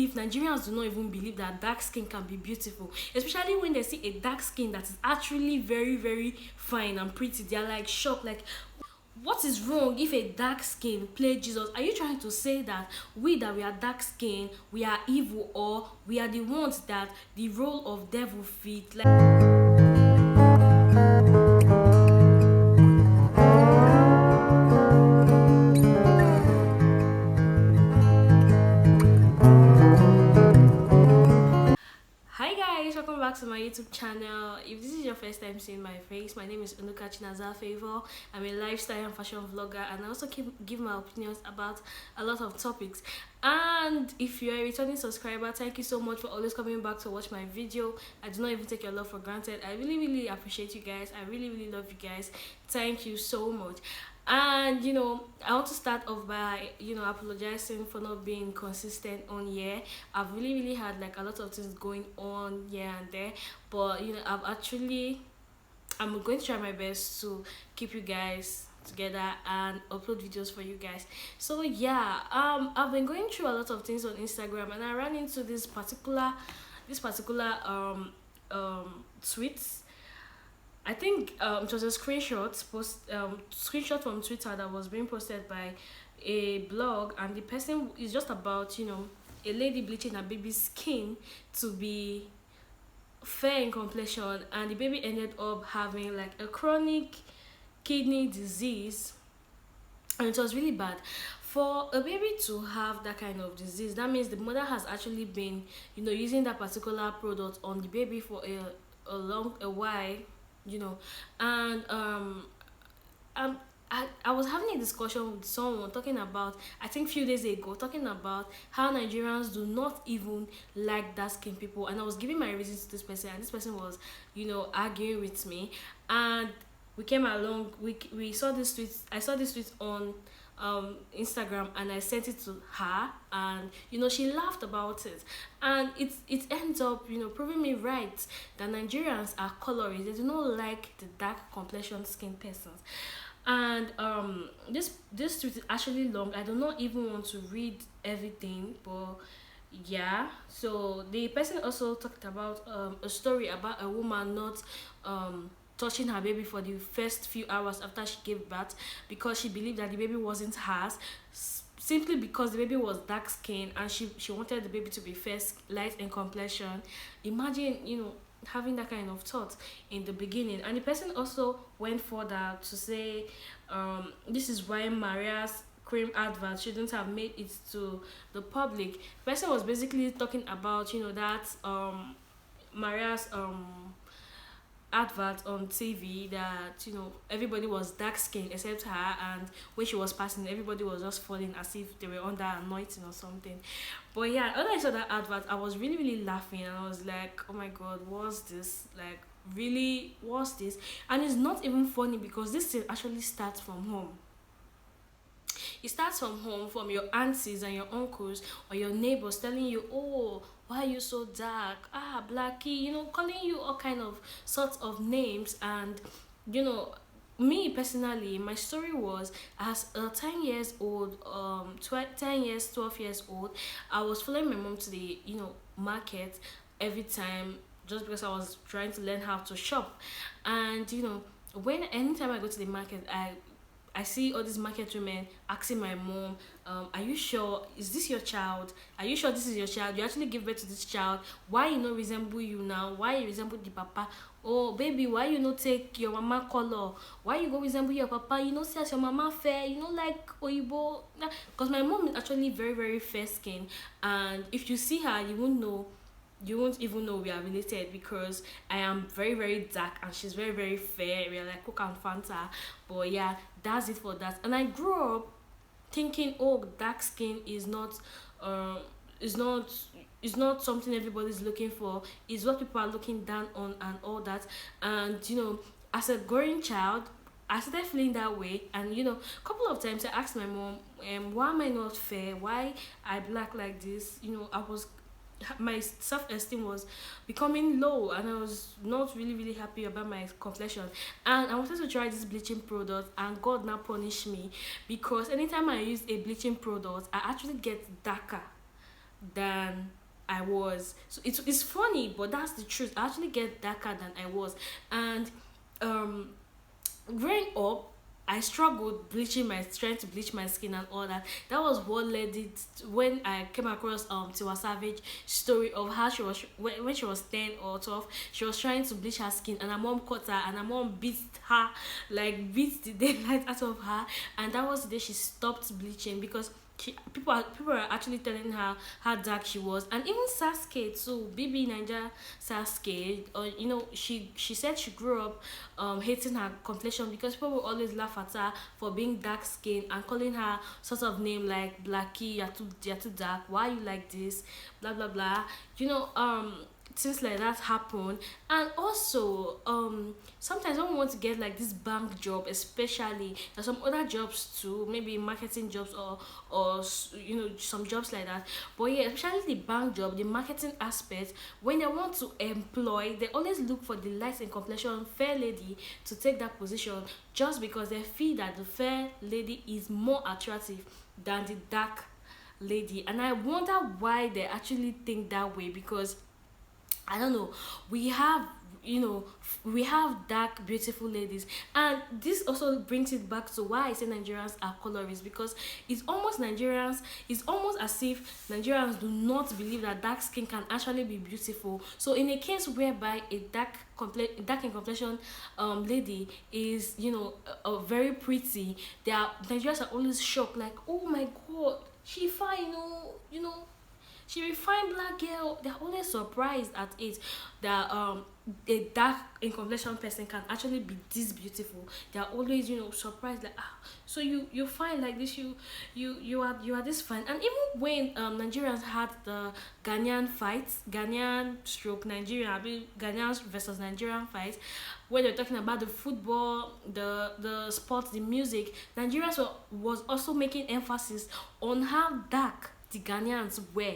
If Nigerians do not even believe that dark skin can be beautiful, especially when they see a dark skin that is actually very, very fine and pretty, they are like shocked, like, what is wrong if a dark skin play Jesus? Are you trying to say that we are dark skin, we are evil, or we are the ones that the role of devil fit? Like, hi guys, welcome back to my YouTube channel. If this is your first time seeing my face, my name is Unuka Chinaza Favor. I'm a lifestyle and fashion vlogger, and I also give my opinions about a lot of topics. And if you're a returning subscriber, thank you so much for always coming back to watch my video. I do not even take your love for granted. I really appreciate you guys. I really love you guys. Thank you so much. And I want to start off by apologizing for not being consistent on here. I've really had like a lot of things going on here and there, but I'm going to try my best to keep you guys together and upload videos for you guys. So yeah, I've been going through a lot of things on Instagram, and I ran into this particular tweets. I think it was a screenshot from Twitter that was being posted by a blog, and the person is just about a lady bleaching her baby's skin to be fair in complexion, and the baby ended up having like a chronic kidney disease, and it was really bad. For a baby to have that kind of disease, that means the mother has actually been using that particular product on the baby for a while, and I was having a discussion with someone talking about, I think few days ago, talking about how Nigerians do not even like dark skin people, and I was giving my reasons to this person, and this person was arguing with me, and we came along, we saw this tweet. I saw this tweet on Instagram, and I sent it to her, and she laughed about it, and it ends up proving me right that Nigerians are colorists. They do not like the dark complexion skin persons. And this tweet is actually long. I do not even want to read everything, but yeah. So the person also talked about a story about a woman not touching her baby for the first few hours after she gave birth, because she believed that the baby wasn't hers, simply because the baby was dark skinned, and she wanted the baby to be first light in complexion. Imagine having that kind of thought in the beginning. And the person also went further to say this is why Maria's cream advert shouldn't have made it to the public. The person was basically talking about that Maria's advert on TV, that everybody was dark skinned except her, and when she was passing, everybody was just falling as if they were under anointing or something. But yeah, when I saw that advert, I was really laughing, and I was like, oh my god, what's this? Like, really, what's this? And it's not even funny, because this thing actually starts from home. It starts from home, from your aunties and your uncles or your neighbors telling you, oh, why are you so dark? Ah, blackie, calling you all kind of sorts of names. And me personally, my story was, as a 10 years old, 10 years, 12 years old, I was following my mom to the market every time, just because I was trying to learn how to shop. And when anytime I go to the market, I see all these market women asking my mom, are you sure, is this your child? Are you sure this is your child? You actually give birth to this child. Why you not resemble you now? Why you resemble the papa? Oh baby, why you not take your mama color? Why you go resemble your papa? See as your mama fair, like Oyibo. Because my mom is actually very fair skin, and if you see her, you won't even know we are related, because I am very dark and she's very fair. We are like Coke and Fanta. But yeah, that's it for that. And I grew up thinking, oh, dark skin is not is not something everybody's looking for. It's what people are looking down on and all that. And as a growing child, I started feeling that way. And a couple of times I asked my mom, why am I not fair? Why I black like this? My self-esteem was becoming low, and I was not really happy about my complexion, and I wanted to try this bleaching product, and God now punished me, because anytime I use a bleaching product, I actually get darker. than I was. So it's funny, but that's the truth. I actually get darker than I was. And um growing up, I struggled bleaching my trying to bleach my skin and all that. That was what led it when I came across Tiwa Savage story of how she was when she was 10 or 12. She was trying to bleach her skin, and her mom caught her, and her mom beat her, like beat the daylight out of her. And that was the day she stopped bleaching, because people are actually telling her how dark she was. And even Sasuke too, BB Niger Sasuke, she said she grew up hating her complexion, because people will always laugh at her for being dark skinned and calling her sort of name like Blackie, you're too dark, why you like this, blah blah blah. you know um things like that happen. And also, sometimes when we want to get like this bank job, especially, there's some other jobs too, maybe marketing jobs, or some jobs like that. But yeah, especially the bank job, the marketing aspect, when they want to employ, they always look for the light in complexion fair lady to take that position, just because they feel that the fair lady is more attractive than the dark lady. And I wonder why they actually think that way, because I don't know. We have, we have dark, beautiful ladies, and this also brings it back to why I say Nigerians are colorists, because It's almost as if Nigerians do not believe that dark skin can actually be beautiful. So in a case whereby a dark in complexion lady is, very pretty, Nigerians are always shocked, like, oh my god, she fine, she be fine black girl. They're always surprised at it, that a dark in complexion person can actually be this beautiful. They're always, surprised, like, so you find like this, you are this fine. And even when Nigerians had the Ghanaian fights, Ghanaian stroke Nigeria, I mean Ghanaians versus Nigerian fights, where they're talking about the football, the sports, the music, Nigerians was also making emphasis on how dark the Ghanaians were.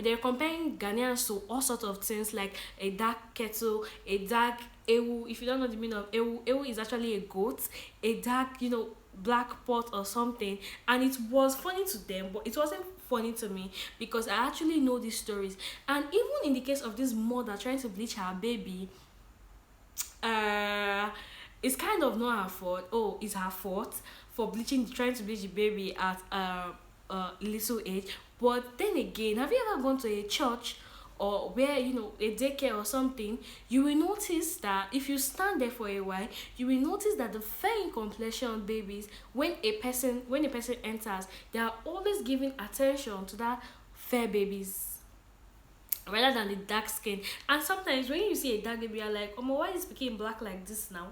They're comparing Ghanaians to all sorts of things, like a dark kettle, a dark ewu. If you don't know the meaning of ewu, ewu is actually a goat, a dark, black pot or something. And it was funny to them, but it wasn't funny to me, because I actually know these stories. And even in the case of this mother trying to bleach her baby, uh it's kind of not her fault. Oh, it's her fault for trying to bleach the baby at little age. But then again, have you ever gone to a church, or where, a daycare or something? You will notice that if you stand there for a while, you will notice that the fair in complexion babies, when a person enters, they are always giving attention to that fair babies rather than the dark skin. And sometimes when you see a dark baby, you're like, oh, why is became black like this now?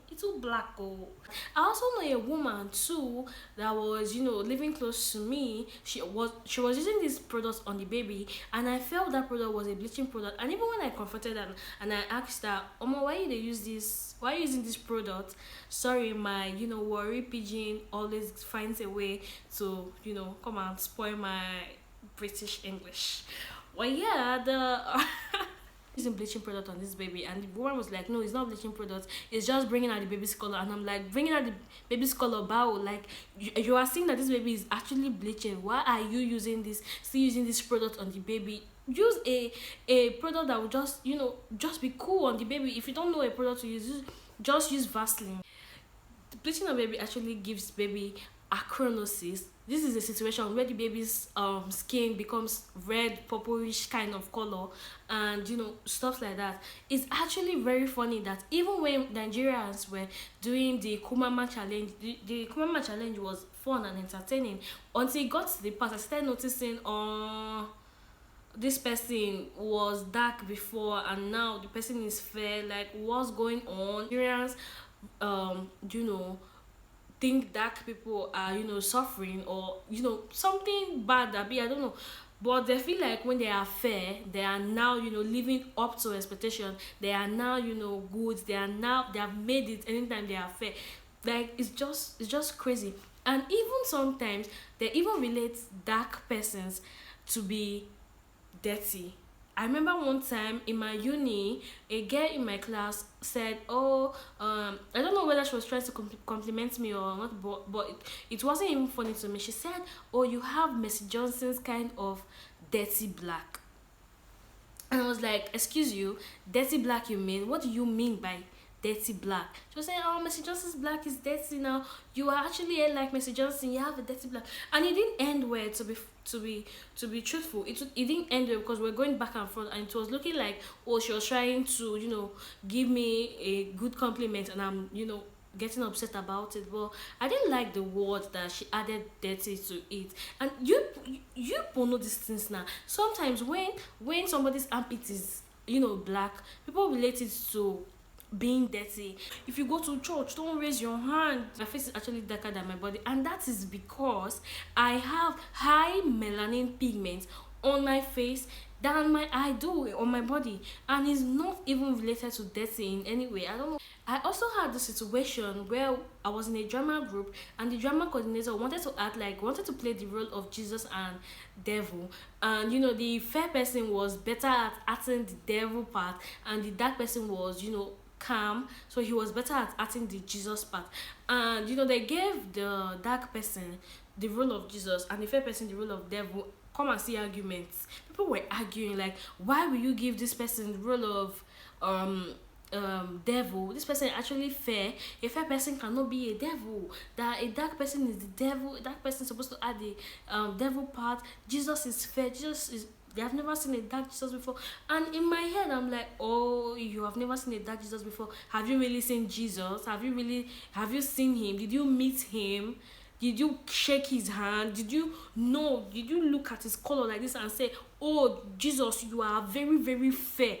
It's all black. Oh, I also know a woman too that was, living close to me. She was using this product on the baby, and I felt that product was a bleaching product. And even when I confronted her and I asked her, why they use this? Why are you using this product? Sorry, my worry pigeon always finds a way to come and spoil my British English. Well, yeah, the using bleaching product on this baby, and the woman was like, no, it's not bleaching product, it's just bringing out the baby's color. And I'm like, bringing out the baby's color, bow, like, you are seeing that this baby is actually bleaching. Why are you still using this product on the baby? Use a product that will just be cool on the baby. If you don't know a product to use, just use Vaseline. The bleaching of baby actually gives baby achronosis. This is a situation where the baby's skin becomes red, purplish kind of color, and stuff like that. It's actually very funny that even when Nigerians were doing the Kumama challenge, the Kumama challenge was fun and entertaining, until it got to the part I started noticing this person was dark before and now the person is fair. Like, what's going on? Nigerians think dark people are suffering, or something bad that be, I don't know. But they feel like when they are fair, they are now living up to expectation. They are now good. They have made it anytime they are fair. Like, it's just crazy. And even sometimes they even relate dark persons to be dirty. I remember one time in my uni, a girl in my class said, "Oh, I don't know whether she was trying to compliment me or not, but it wasn't even funny to me." She said, "Oh, you have Mercy Johnson's kind of dirty black." And I was like, "Excuse you, dirty black you mean? What do you mean by dirty black?" She was saying, "Oh, Mercy Johnson's black is dirty now. You are actually like Mercy Johnson. You have a dirty black." And it didn't end well. To be truthful, it didn't end well because we're going back and forth, and it was looking like, oh, she was trying to give me a good compliment, and I'm getting upset about it. But I didn't like the word that she added dirty to it. And you people know these things now. Sometimes when somebody's armpit is black, people relate it to being dirty. If you go to church, don't raise your hand. My face is actually darker than my body, and that is because I have high melanin pigment on my face than I do on my body, and it's not even related to dirty in any way. I don't know. I also had the situation where I was in a drama group, and the drama coordinator wanted to play the role of Jesus and devil, and the fair person was better at acting the devil part, and the dark person was calm, so he was better at acting the Jesus part. And they gave the dark person the role of Jesus and the fair person the role of devil. Come and see arguments. People were arguing like, why will you give this person the role of devil? This person actually fair. A fair person cannot be a devil. That a dark person is the devil. A dark person is supposed to add the devil part. Jesus is fair. They have never seen a dark Jesus before. And in my head, I'm like, oh, you have never seen a dark Jesus before. Have you really seen Jesus? Have you seen him? Did you meet him? Did you shake his hand? Did you look at his color like this and say, oh, Jesus, you are very, very fair?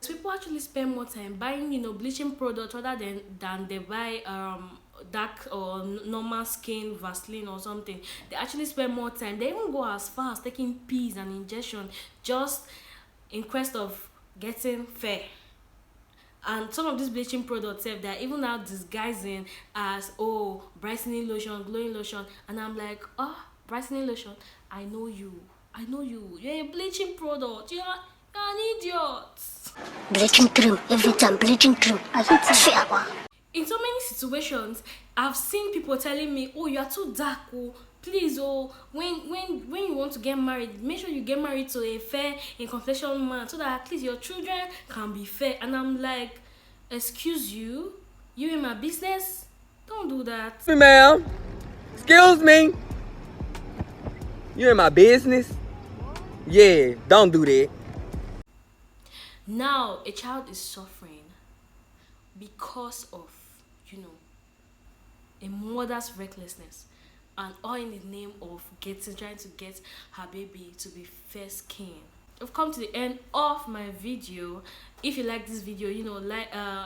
People actually spend more time buying, bleaching products rather than they buy dark or normal skin Vaseline or something. They actually spend more time. They even go as far as taking pills and injection just in quest of getting fair. And some of these bleaching products they're even now disguising as brightening lotion, glowing lotion, and I'm like, brightening lotion, I know you, you're a bleaching product, you're an idiot. Bleaching cream, every time bleaching cream. I hate fair. In so many situations, I've seen people telling me, oh, you are too dark, please, when you want to get married, make sure you get married to a fair in complexion man so that at least your children can be fair. And I'm like, excuse you in my business? Don't do that. Hey, ma'am, excuse me, you in my business? Yeah, don't do that. Now a child is suffering because of a mother's recklessness, and all in the name of trying to get her baby to be fair skin. I've come to the end of my video. If you like this video,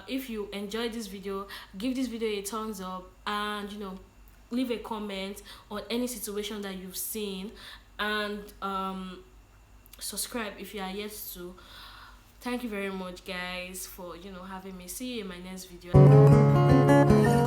if you enjoyed this video, give this video a thumbs up, and leave a comment on any situation that you've seen, and subscribe if you are yet to. Thank you very much, guys, for having me. See you in my next video.